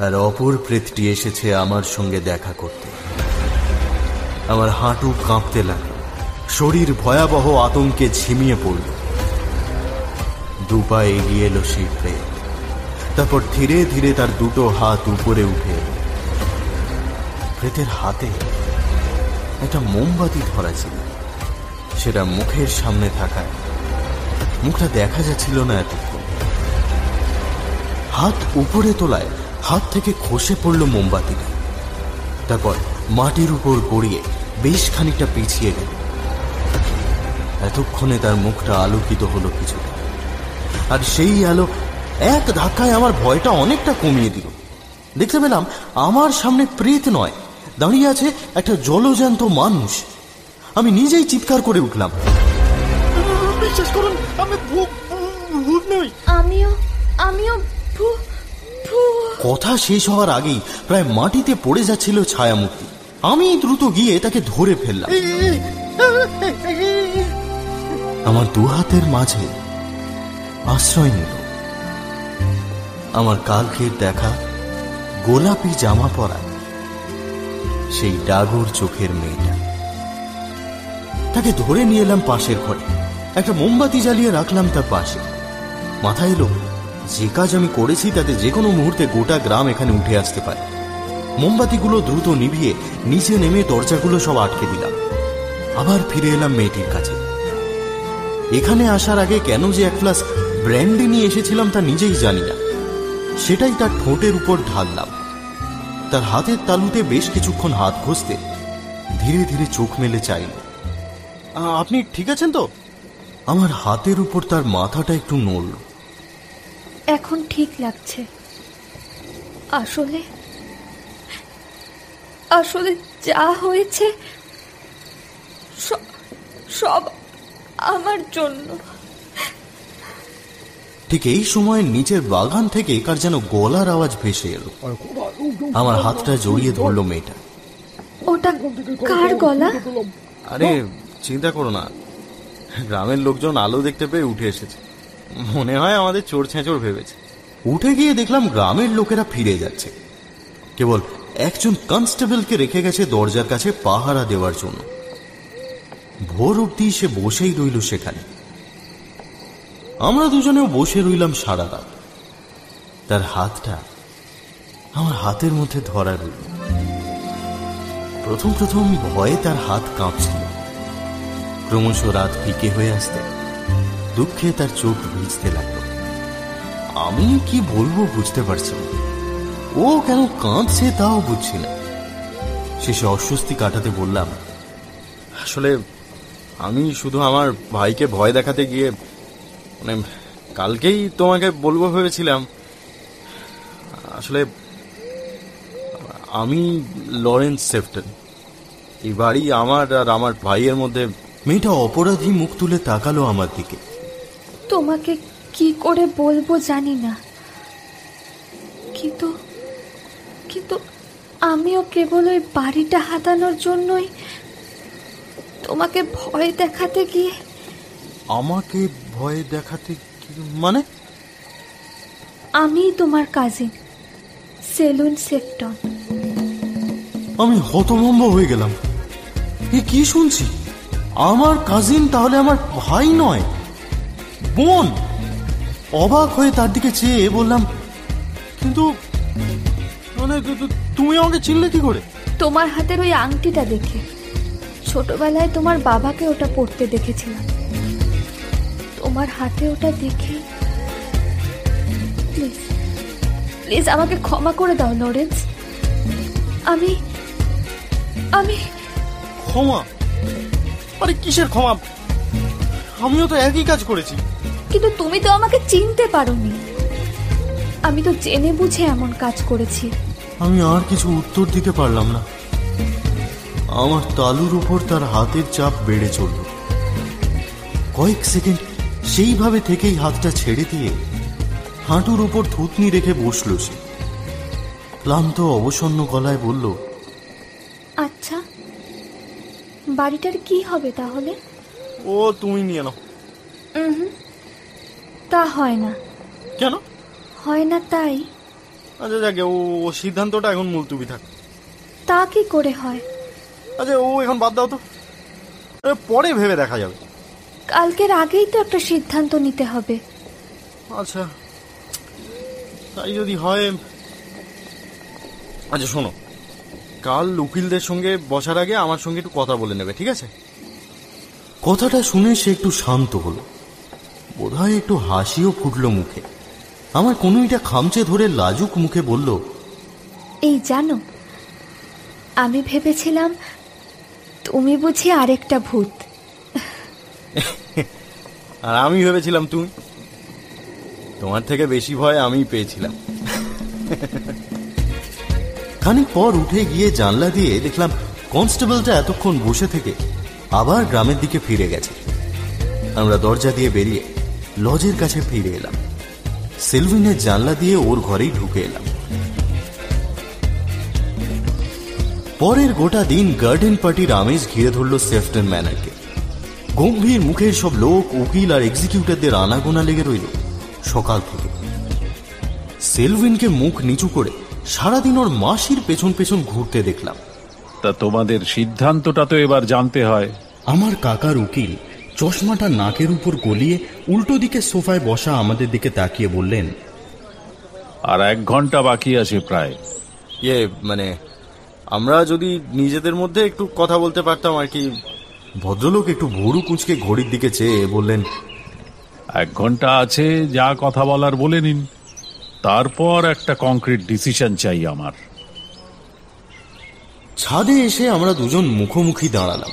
আর অপর প্রেতটি এসেছে আমার সঙ্গে দেখা করতে। আমার হাঁটু কাঁপতে লাগলো, শরীর ভয়াবহ আতঙ্কে ঝিমিয়ে পড়ল। দুপা এগিয়ে এলো সেই প্রেত, তারপর ধীরে ধীরে তার দুটো হাত উপরে উঠে এলো। প্রেতের হাতে একটা মোমবাতি ধরা ছিল, সেটা মুখের সামনে থাকায় মুখটা দেখা যাচ্ছিল না এতক্ষণ। হাত উপরে তোলায় হাত থেকে খসে পড়ল মোমবাতিটা, তারপর মাটির উপর গড়িয়ে বেশ খানিকটা পিছিয়ে গেল। এতক্ষণে তার মুখটা আলোকিত হলো কিছুটা, আর সেই আলো এক ধাক্কায় আমার ভয়টা অনেকটা কমিয়ে দিল। দেখতে পেলাম আমার সামনে প্রেত নয়, দাঁড়িয়ে আছে একটা জলজ্যান্ত মানুষ। আমি নিজেই চিৎকার করে উঠলাম, বিশ্বাস করুন আমি ভূত নই। আমিও কথা শেষ হওয়ার আগেই প্রায় মাটিতে পড়ে যাচ্ছিল ছায়ামূর্তি। আমি দ্রুত গিয়ে তাকে ধরে ফেললাম। আমার দু হাতের মাঝে আশ্রয় নিল আমার কালকের দেখা গোলাপি জামা পরা সেই ডাগর চোখের মেয়েটা। তাকে ধরে নিয়ে এলাম পাশের ঘরে, একটা মোমবাতি জ্বালিয়ে রাখলাম তার পাশে। মাথায় এলো যে কাজ আমি করেছি তাতে যে কোনো মুহূর্তে গোটা গ্রাম এখানে উঠে আসতে পারে। মোমবাতিগুলো দ্রুত নিভিয়ে নিচে নেমে দরজাগুলো সব আটকে দিলাম। আবার ফিরে এলাম মেয়েটির কাছে। এখানে আসার আগে কেন যে এক গ্লাস ব্র্যান্ডি নিয়ে এসেছিলাম তা নিজেই জানি না, সেটাই তার ঠোঁটের উপর ঢাললাম। তার হাতের তালুতে বেশ কিছুক্ষণ হাত ঘষতে ধীরে ধীরে চোখ মেলে চাইল। আপনি ঠিক আছেন তো? আমার হাতের উপর তার মাথাটা একটু নড়ল। এখন ঠিক লাগছে। আসলে যা হয়েছে সব আমার জন্য। ঠিক এই সময় নিচের বাগান থেকে কার যেন গলার আওয়াজ ভেসে এলো। আমার হাতটা জড়িয়ে ধরলো মেয়েটা। ওটা কার গলা? আরে চিন্তা করো না, গ্রামের লোকজন আলো দেখতে পেয়ে উঠে এসেছে। মনে হয় আমাদের চোর ছেঁচড় ভেবেছে। উঠে গিয়ে দেখলাম গ্রামের লোকেরা ফিরে যাচ্ছে, কেবল একজন কনস্টেবলকে রেখে গেছে দরজার কাছে পাহারা দেওয়ার জন্য। ভোর অবধি সে বসেই রইল সেখানে। আমরা দুজনেও বসে রইলাম সারা রাত। তার হাতটা আমার হাতের মধ্যে ধরা রইল। প্রথম প্রথম ভয়ে তার হাত কাঁপছিল, ক্রমশ রাত ফিকে হয়ে আসতে দুঃখে তার চোখ ভিজতে লাগলো। আমি কি বলবো বুঝতে পারছি না, ও কেন কাঁদছে তাও বুঝছি না। শেষে অস্বস্তি কাটাতে বললাম, আসলে আমি শুধু আমার ভাইকে ভয় দেখাতে গিয়ে কালকেই তোমাকে বলবো ভেবেছিলাম। আসলে আমি লরেন্স সেফটন, এই বাড়ি আমার আর আমার ভাইয়ের মধ্যে। মেয়েটা অপরাধী মুখ তুলে তাকালো আমার দিকে। তোমাকে কি করে বলবো জানি না, কিন্তু আমিও কেবল ওই বাড়িটা হাতানোর জন্যই তোমাকে ভয় দেখাতে গিয়ে। আমাকে ভয় দেখাতে মানে? আমি তোমার কাজিন সেলুন সেফটন। আমি হতভম্ব হয়ে গেলাম। এ কি শুনছি? আমার কাজিন তাহলে আমার ভাই নয়, বোন। অবাক হয়ে তার দিকে চেয়ে বললাম, কিন্তু তুমি আমাকে চিনলে কি করে? তোমার হাতের ওই আংটিটা দেখে। ছোটবেলায় তোমার বাবাকে ওটা পরতে দেখেছিলাম। তোমার হাতে ওটা দেখে প্লিজ আমাকে ক্ষমা করে দাও লরেন্স। আমি ক্ষমা? আরে কিসের ক্ষমা? আমিও তো একই কাজ করেছি। কিন্তু তুমি তো আমাকে চিনতে পারোনি। আমি তো জেনে বুঝে এমন কাজ করেছি। আমি আর কিছু উত্তর দিতে পারলাম না। আমার তালুর উপর তার হাতের চাপ বেড়ে চলল। কয়েক সেকেন্ড সেইভাবে থেকেই হাতটা ছেড়ে দিয়ে হাঁটুর উপর থুতনি রেখে বসল সে। ক্লান্ত অবসন্ন গলায় বলল, আচ্ছা, বাড়িটার কি হবে তাহলে? ও তুমি নিয়ে নাও। তা হয় না। কেন হয় না তাই? আচ্ছা যাকে, ও সিদ্ধান্তটা এখন মুলতুবি থাক। তা কি করে হয়? আচ্ছা ও এখন বাদ দাও তো, পরে ভেবে দেখা যাবে। কালকের আগেই তো একটা সিদ্ধান্ত নিতে হবে। আচ্ছা তাই যদি হয়, আচ্ছা শোনো, কাল উকিলদের সঙ্গে বসার আগে আমার সঙ্গে একটু কথা বলে নেবে, ঠিক আছে? কথাটা শুনে সে একটু শান্ত হলো, বোধহয় একটু হাসিও ফুটল মুখে। আমার কনুইটা খামচে ধরে লাজুক মুখে বলল, এই জানো, আমি ভেবেছিলাম তুমি বুঝি আরেকটা ভূত। আর আমি ভেবেছিলাম তুমি। তোমার থেকে বেশি ভয় আমি পেয়েছিলাম। খানিক পর উঠে গিয়ে জানলা দিয়ে দেখলাম কনস্টেবলটা এতক্ষণ বসে থেকে আবার গ্রামের দিকে ফিরে গেছে। আমরা দরজা দিয়ে বেরিয়ে লজের কাছে ফিরে এলাম। সেলভিনের জানলা দিয়ে ওর ঘরেই ঢুকে এলাম। পরের গোটা দিন গার্ডেন পার্টির আমেজ ঘিরে ধরল সেফটন ম্যানরকে। গম্ভীর মুখের সব লোক, উকিল আর এক্সিকিউটিভদের আনাগোনা লেগে রইল সকাল থেকে। সেলভিনকে মুখ নিচু করে সারাদিন ওর মাসির পেছন পেছন ঘুরতে দেখলাম। তা তোমাদের সিদ্ধান্তটা তো এবার জানতে হয়। আমার কাকার উকিল চশমাটা নাকের উপর গলিয়ে উল্টো দিকে সোফায় বসা আমাদের দিকে তাকিয়ে বললেন, আর 1 ঘন্টা বাকি আছে প্রায়। মানে আমরা যদি নিজেদের মধ্যে একটু কথা বলতে পারতাম আর কি। ভদ্রলোক একটু ভুরু কুঁচকে ঘড়ির দিকে চেয়ে বললেন, 1 ঘন্টা আছে, যা কথা বলার বলে নিন, তারপর একটা কংক্রিট ডিসিশন চাই আমার। ছাদে এসে আমরা দুজন মুখোমুখি দাঁড়ালাম।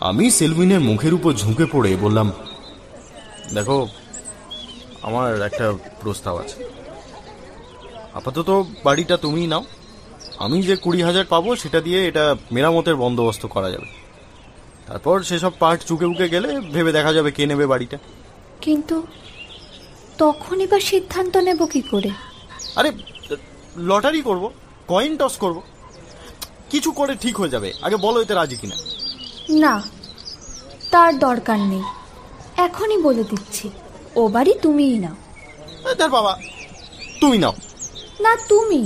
আমি সেলভিনের মুখের উপর ঝুঁকে পড়ে বললাম, দেখো, আমার একটা প্রস্তাব আছে। আপাতত বাড়িটা তুমিই নাও, আমি যে 20,000 পাবো সেটা দিয়ে এটা মেরামতের বন্দোবস্ত করা যাবে। তারপর সেসব পার্ট চুকে বুকে গেলে ভেবে দেখা যাবে কে নেবে বাড়িটা। কিন্তু তখনই বা সিদ্ধান্ত নেব কি করে? আরে লটারি করব, কয়েন টস করব, কিছু করে ঠিক হয়ে যাবে। আগে বলো এতে রাজি কিনা। না, তার দরকার নেই, এখনই বলে দিচ্ছি, ও বাড়ি তুমিই নাও। তার বাবা, তুমি নাও। না তুমি।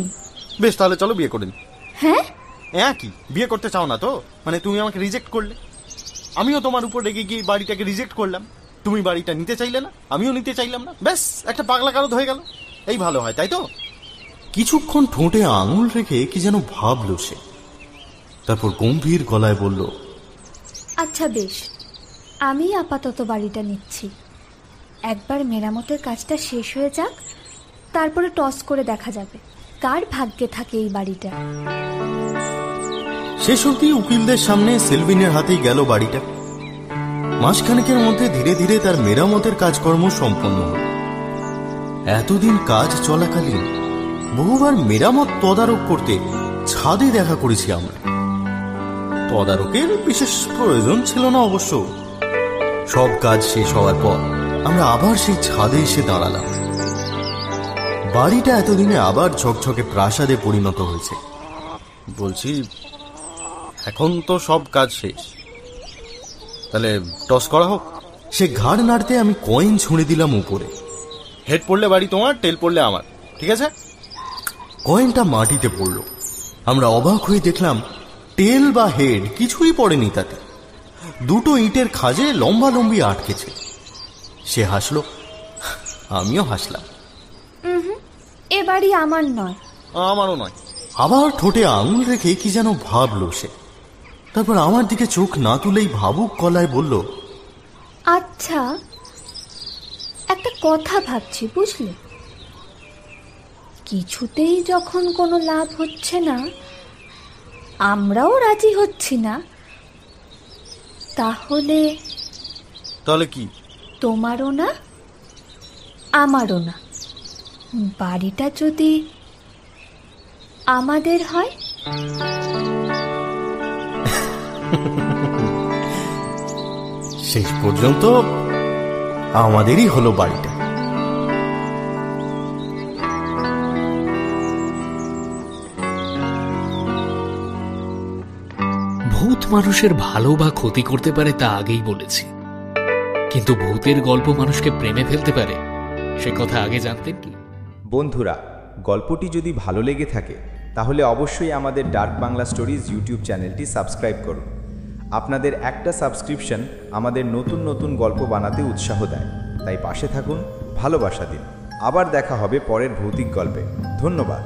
বেশ, তাহলে চলো বিয়ে করে নি। হ্যাঁ? হ্যাঁ কি, বিয়ে করতে চাও না তো? মানে তুমি আমাকে রিজেক্ট করলে, আমিও তোমার উপর রেগে গিয়ে বাড়িটাকে রিজেক্ট করলাম। তুমি বাড়িটা নিতে চাইলে না, আমিও নিতে চাইলাম না, ব্যাস একটা পাগলা কারদ হয়ে গেল। এই ভালো হয়, তাই তো? কিছুক্ষণ ঠোঁটে আঙুল রেখে কি যেন ভাবলো সে, তারপর গম্ভীর গলায় বলল, আচ্ছা বেশ, আমি আপাতত বাড়িটা নিচ্ছি। একবার মেরামতের কাজটা শেষ হয়ে যাক, তারপরে টস করে দেখা যাবে কার ভাগ্যে থাকে এই বাড়িটা। শেষ অবধি উকিলদের সামনে সেলভিনের হাতেই গেল বাড়িটা। মাসখানেকের মধ্যে ধীরে ধীরে তার মেরামতের কাজকর্ম সম্পন্ন হল। এতদিন কাজ চলাকালীন বহুবার মেরামত তদারক করতে ছাদে দেখা করেছি আমরা। তদারকের বিশেষ প্রয়োজন ছিল না অবশ্য। সব কাজ শেষ হওয়ার পর আমরা আবার সেই ছাদে এসে দাঁড়ালাম। বাড়িটা এতদিনে আবার ঝকঝকে প্রাসাদে পরিণত হয়েছে। বলছি, এখন তো সব কাজ শেষ, তাহলে টস করা হোক। সে ঘাড় নাড়তে আমি কয়েন ছুঁড়ে দিলাম উপরে। হেড পড়লে বাড়ি তোমার, টেল পড়লে আমার, ঠিক আছে? কয়েনটা মাটিতে পড়ল। আমরা অবাক হয়ে দেখলাম টেল বা হেড কিছুই পড়েনি তাতে। দুটো ইটের খাজে লম্বা লম্বি আটকেছে। সে হাসলো, আমিও হাসলাম। এ বাড়ি আমার নয়। আমারও নয়। আবার ঠোঁটে আঙুল রেখে কি যেন ভাবলো সে, তারপর আমার দিকে চোখ না তুলেই ভাবুক গলায় বলল, আচ্ছা, একটা কথা ভাবছি, বুঝলে? কিছুতেই যখন কোনো লাভ হচ্ছে না, আমরাও রাজি হচ্ছি না, তাহলে কি? তোমারও না আমারও না, বাড়িটা যদি আমাদের হয়। শেষ পর্যন্ত আমাদেরই হলো বাড়িটা। ভূত মানুষের ভালো বা ক্ষতি করতে পারে তা আগেই বলেছি, কিন্তু ভূতের গল্প মানুষকে প্রেমে ফেলতে পারে সে কথা আগে জানতেন কি? বন্ধুরা, গল্পটি যদি ভালো লেগে থাকে তাহলে অবশ্যই আমাদের ডার্ক বাংলা স্টোরিজ ইউটিউব চ্যানেলটি সাবস্ক্রাইব করুন। আপনাদের একটা সাবস্ক্রিপশন আমাদের নতুন নতুন গল্প বানাতে উৎসাহ দেয়, তাই পাশে থাকুন, ভালোবাসা দিন। আবার দেখা হবে পরের ভৌতিক গল্পে। ধন্যবাদ।